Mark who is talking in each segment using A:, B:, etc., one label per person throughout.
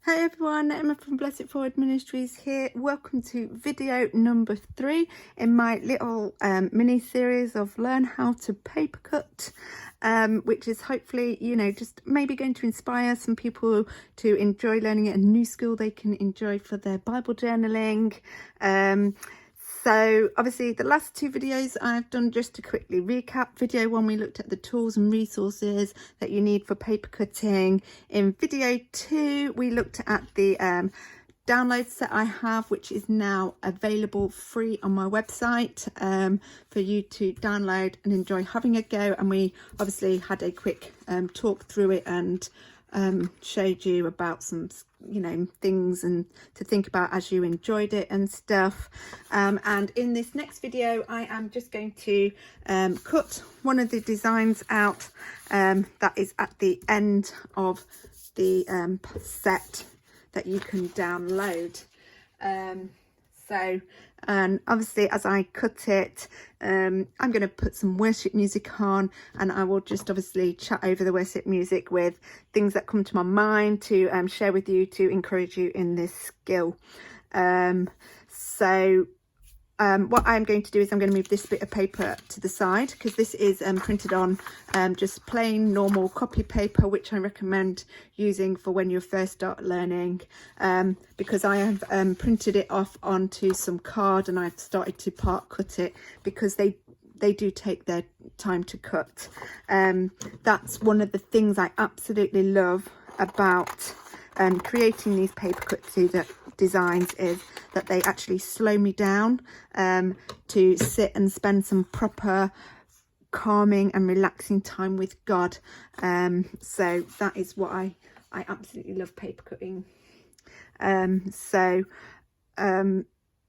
A: Hi everyone, Emma from BIF Ministries here. Welcome to video number 3 in my little mini series of learn how to paper cut, which is hopefully, just maybe going to inspire some people to enjoy learning a new skill they can enjoy for their Bible journaling. So obviously the last 2 videos I've done, just to quickly recap. Video 1, we looked at the tools and resources that you need for paper cutting. In video 2, we looked at the downloads that I have, which is now available free on my website for you to download and enjoy having a go. And we obviously had a quick talk through it and showed you about some things and to think about as you enjoyed it and stuff. And in this next video I am just going to cut one of the designs out that is at the end of the set that you can download. And obviously as I cut it, I'm going to put some worship music on, and I will just obviously chat over the worship music with things that come to my mind to share with you to encourage you in this skill. What I'm going to do is I'm going to move this bit of paper to the side, because this is printed on just plain normal copy paper, which I recommend using for when you first start learning, because I have printed it off onto some card and I've started to part cut it because they do take their time to cut. That's one of the things I absolutely love about creating these paper cut designs, is that they actually slow me down to sit and spend some proper calming and relaxing time with God. So that is what I absolutely love paper cutting.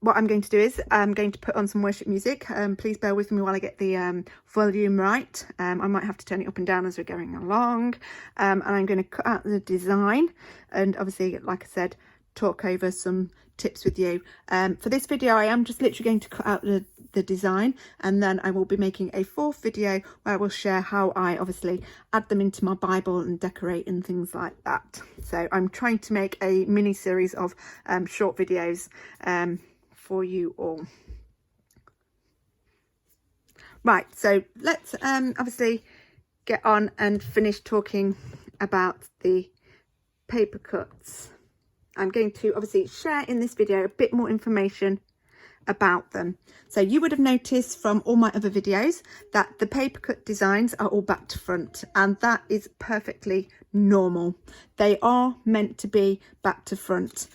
A: What I'm going to do is I'm going to put on some worship music. Please bear with me while I get the volume right. I might have to turn it up and down as we're going along. And I'm going to cut out the design and obviously, like I said, talk over some tips with you. For this video I am just literally going to cut out the design, and then I will be making a 4th video where I will share how I obviously add them into my Bible and decorate and things like that. So I'm trying to make a mini series of short videos for you all. Right, so let's obviously get on and finish talking about the paper cuts. I'm going to obviously share in this video a bit more information about them. So you would have noticed from all my other videos that the paper cut designs are all back to front, and that is perfectly normal. They are meant to be back to front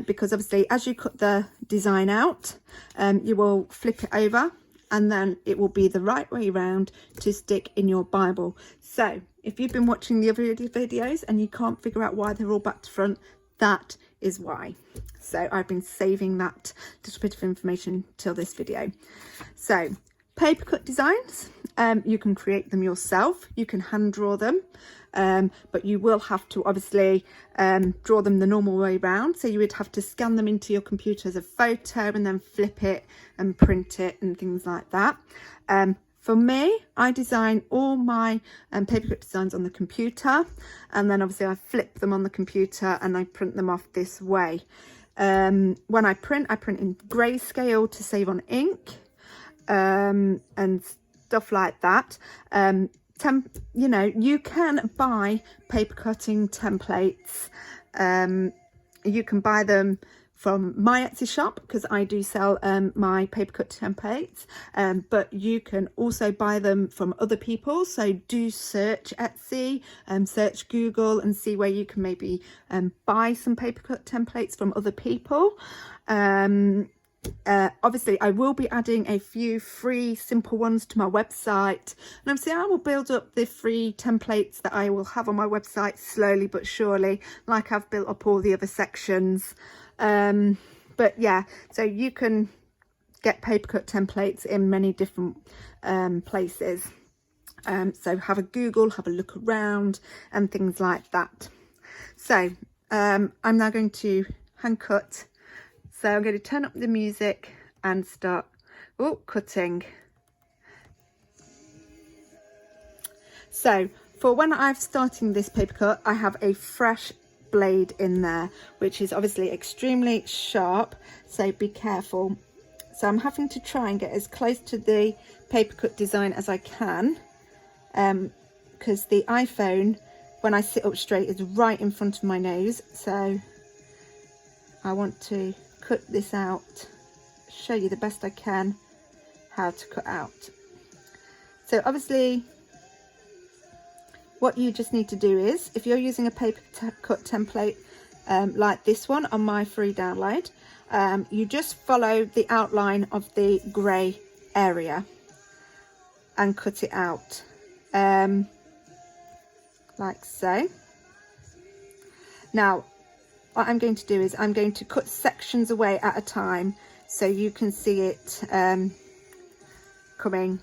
A: because obviously as you cut the design out, you will flip it over and then it will be the right way around to stick in your Bible. So if you've been watching the other videos and you can't figure out why they're all back to front, that is why. So I've been saving that little bit of information till this video. So paper cut designs, you can create them yourself, you can hand draw them, but you will have to obviously draw them the normal way round. So you would have to scan them into your computer as a photo and then flip it and print it and things like that. For me, I design all my paper cut designs on the computer, and then obviously I flip them on the computer and I print them off this way. When I print in grayscale to save on ink and stuff like that. You can buy paper cutting templates. You can buy them from my Etsy shop, because I do sell my paper cut templates, but you can also buy them from other people. So do search Etsy, search Google and see where you can maybe buy some paper cut templates from other people. Obviously I will be adding a few free simple ones to my website, and obviously I will build up the free templates that I will have on my website slowly but surely, like I've built up all the other sections. But yeah, so you can get paper cut templates in many different places. So have a Google, have a look around and things like that. So I'm now going to hand cut. So I'm going to turn up the music and start cutting. So for when I'm starting this paper cut, I have a fresh blade in there, which is obviously extremely sharp, so be careful. So I'm having to try and get as close to the paper cut design as I can, because the iPhone, when I sit up straight, is right in front of my nose. So I want to cut this out, show you the best I can how to cut out. So obviously what you just need to do is, if you're using a paper cut template like this one on my free download, you just follow the outline of the grey area and cut it out, like so. Now what I'm going to do is I'm going to cut sections away at a time so you can see it coming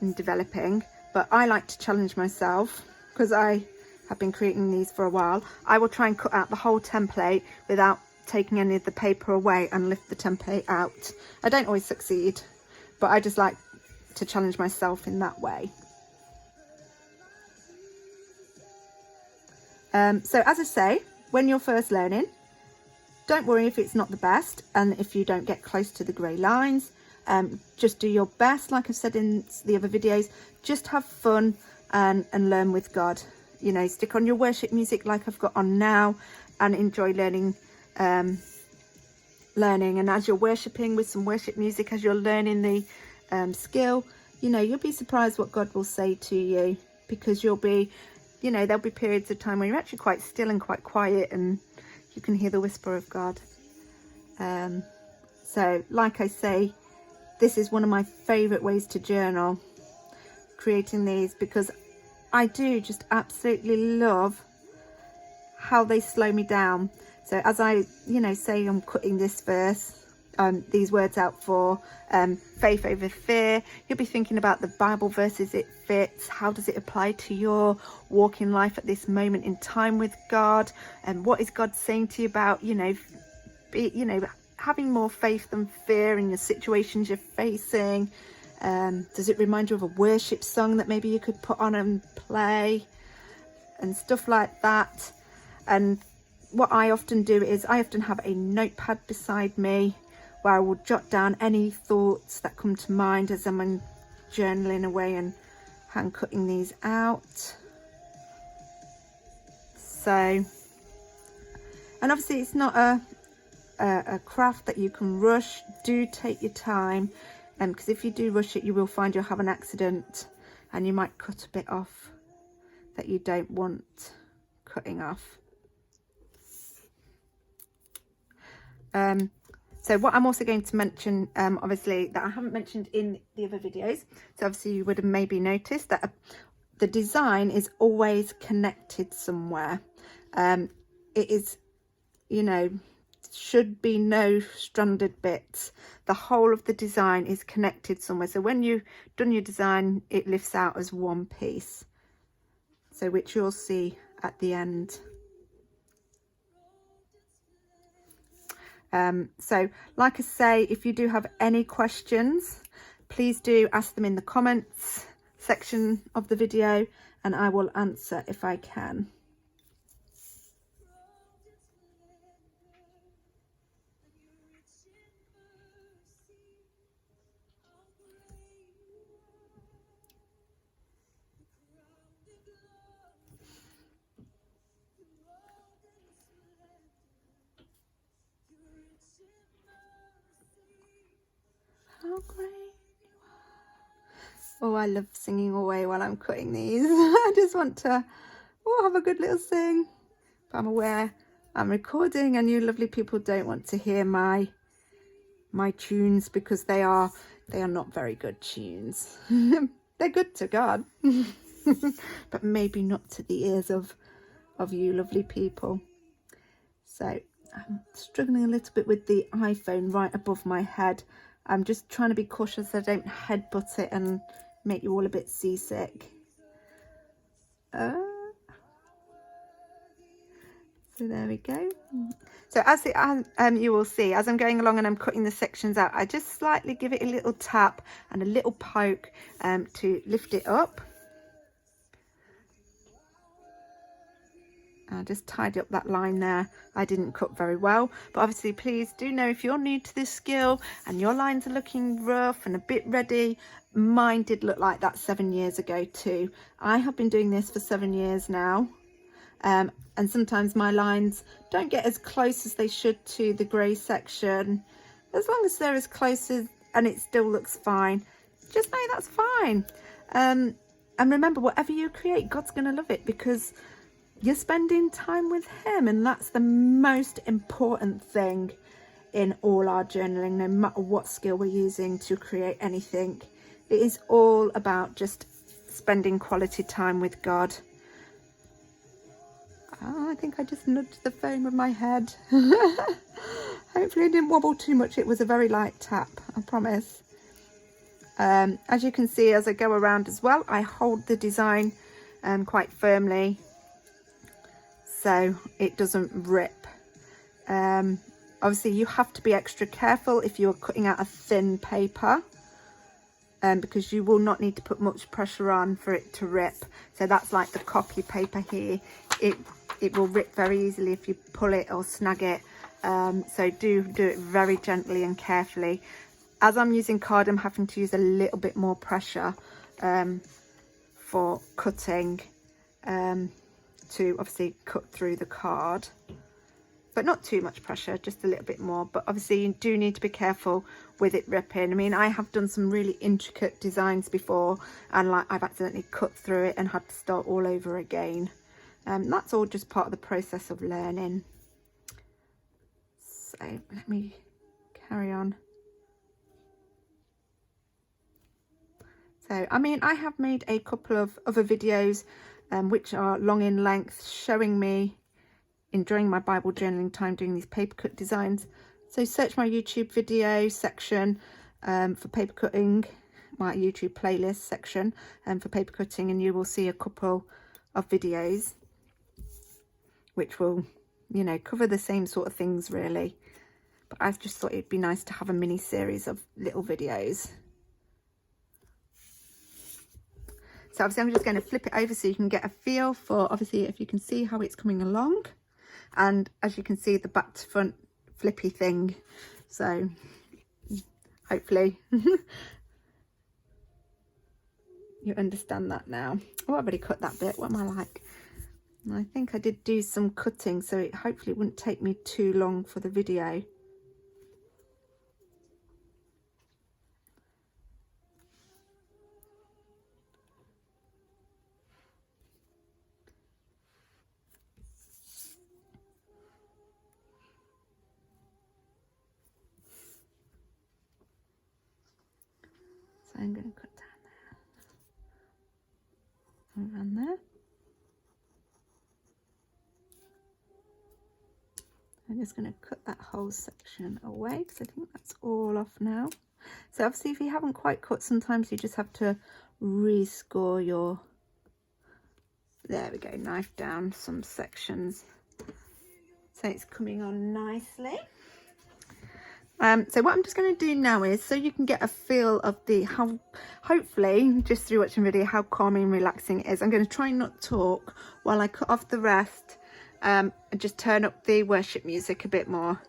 A: and developing. But I like to challenge myself, because I have been creating these for a while. I will try and cut out the whole template without taking any of the paper away and lift the template out. I don't always succeed, but I just like to challenge myself in that way. So as I say, when you're first learning, don't worry if it's not the best and if you don't get close to the grey lines. Just do your best, like I've said in the other videos. Just have fun and learn with God. You know, stick on your worship music like I've got on now, and enjoy learning. And as you're worshipping with some worship music, as you're learning the skill, you know, you'll be surprised what God will say to you, because you'll be, you know, there'll be periods of time when you're actually quite still and quite quiet, and you can hear the whisper of God. So like I say, this is one of my favourite ways to journal, creating these, because I do just absolutely love how they slow me down. So as I, you know, say I'm cutting this verse, these words out for faith over fear, you'll be thinking about the Bible verses it fits. How does it apply to your walk in life at this moment in time with God? And what is God saying to you about, you know, having more faith than fear in the situations you're facing? Does it remind you of a worship song that maybe you could put on and play and stuff like that? And what I often do is I often have a notepad beside me where I will jot down any thoughts that come to mind as I'm journaling away and hand cutting these out. So, and obviously it's not a craft that you can rush. Do take your time, because if you do rush it, you will find you'll have an accident and you might cut a bit off that you don't want cutting off. So what I'm also going to mention, obviously, that I haven't mentioned in the other videos, so obviously you would have maybe noticed that the design is always connected somewhere. It is, you know, should be no stranded bits. The whole of the design is connected somewhere, so when you've done your design, it lifts out as one piece, so which you'll see at the end. So like I say, if you do have any questions, please do ask them in the comments section of the video, and I will answer if I can. How great you are. Oh, I love singing away while I'm cutting these. I just want to have a good little sing. But I'm aware I'm recording and you lovely people don't want to hear my tunes, because they are not very good tunes. They're good to God, but maybe not to the ears of you lovely people. So I'm struggling a little bit with the iPhone right above my head. I'm just trying to be cautious I don't headbutt it and make you all a bit seasick. So there we go. So as you will see, as I'm going along and I'm cutting the sections out, I just slightly give it a little tap and a little poke to lift it up. I just tidy up that line there. I didn't cut very well, but obviously please do know if you're new to this skill and your lines are looking rough and a bit ready. Mine did look like that 7 years ago too. I have been doing this for 7 years now, and sometimes my lines don't get as close as they should to the grey section. As long as they're as close as, and it still looks fine, just know that's fine. And remember, whatever you create, God's going to love it, because you're spending time with him, and that's the most important thing in all our journaling, no matter what skill we're using to create anything. It is all about just spending quality time with God. Oh, I think I just nudged the phone with my head. Hopefully it didn't wobble too much. It was a very light tap, I promise. As you can see, as I go around as well, I hold the design quite firmly so it doesn't rip. Obviously you have to be extra careful if you're cutting out a thin paper, because you will not need to put much pressure on for it to rip. So that's like the copy paper here. It will rip very easily if you pull it or snag it. So do it very gently and carefully. As I'm using card, I'm having to use a little bit more pressure for cutting, to obviously cut through the card, but not too much pressure, just a little bit more. But obviously you do need to be careful with it ripping. I mean, I have done some really intricate designs before, and like I've accidentally cut through it and had to start all over again. That's all just part of the process of learning. So let me carry on. So, I mean, I have made a couple of other videos which are long in length, showing me enjoying my Bible journaling time doing these paper cut designs. So search my YouTube video section for paper cutting, my YouTube playlist section for paper cutting, and you will see a couple of videos which will, you know, cover the same sort of things really. But I just thought it'd be nice to have a mini series of little videos. So obviously I'm just going to flip it over so you can get a feel for, obviously, if you can see how it's coming along. And as you can see, the back to front flippy thing. So hopefully you understand that now. Oh, I've already cut that bit. What am I like? I think I did do some cutting, so it hopefully wouldn't take me too long for the video. So I'm going to cut down there and around there. I'm just going to cut that whole section away because I think that's all off now. So obviously if you haven't quite cut, sometimes you just have to rescore your, there we go, knife down some sections so it's coming on nicely. So what I'm just going to do now is, so you can get a feel of the, how, hopefully just through watching the video, how calming and relaxing it is. I'm going to try and not talk while I cut off the rest, and just turn up the worship music a bit more.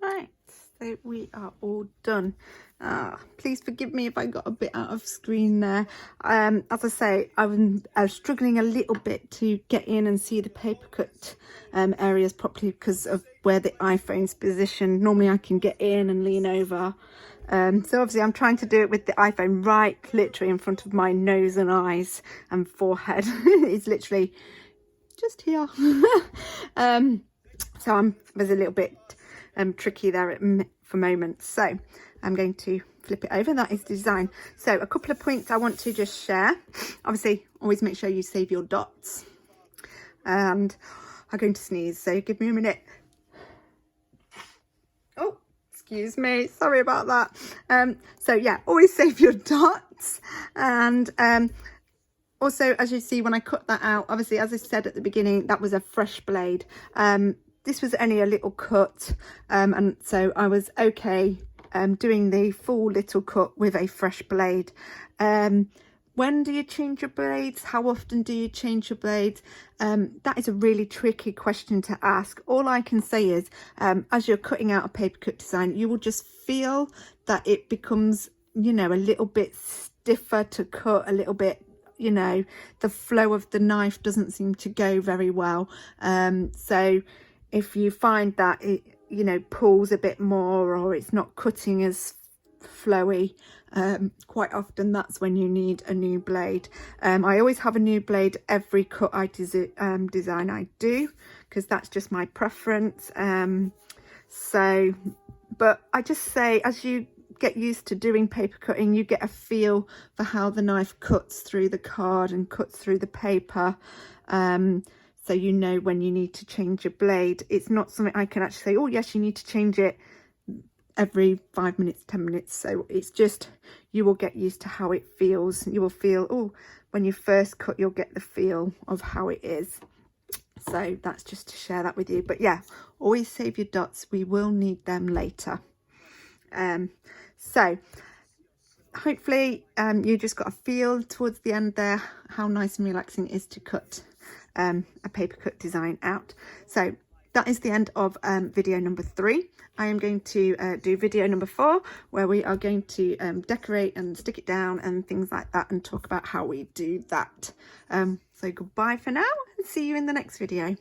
A: Right, so we are all done. Please forgive me if I got a bit out of screen there. As I say, I was struggling a little bit to get in and see the paper cut areas properly because of where the iPhone's positioned. Normally I can get in and lean over. So obviously I'm trying to do it with the iPhone right literally in front of my nose and eyes and forehead. It's literally just here. So I was a little bit tricky there for moments. So I'm going to flip it over. That is design. So a couple of points I want to just share. Obviously, always make sure you save your dots. And I'm going to sneeze, so give me a minute. Oh, excuse me. Sorry about that. So yeah, always save your dots. And also, as you see, when I cut that out, obviously, as I said at the beginning, that was a fresh blade. This was only a little cut, and so I was okay doing the full little cut with a fresh blade. When do you change your blades? How often do you change your blades? That is a really tricky question to ask. All I can say is, as you're cutting out a paper cut design, you will just feel that it becomes, you know, a little bit stiffer to cut, a little bit, you know, the flow of the knife doesn't seem to go very well. So if you find that it, you know, pulls a bit more or it's not cutting as flowy, quite often that's when you need a new blade. I always have a new blade every cut I design I do, because that's just my preference. So, but I just say, as you get used to doing paper cutting, you get a feel for how the knife cuts through the card and cuts through the paper. So you know when you need to change your blade. It's not something I can actually say, oh yes, you need to change it every 5 minutes, 10 minutes. So it's just, you will get used to how it feels. You will feel, oh, when you first cut, you'll get the feel of how it is. So that's just to share that with you. But yeah, always save your dots. We will need them later. So hopefully you just got a feel towards the end there how nice and relaxing it is to cut a paper cut design out. So that is the end of video number 3. I am going to do video number 4, where we are going to decorate and stick it down and things like that, and talk about how we do that. So goodbye for now, and see you in the next video.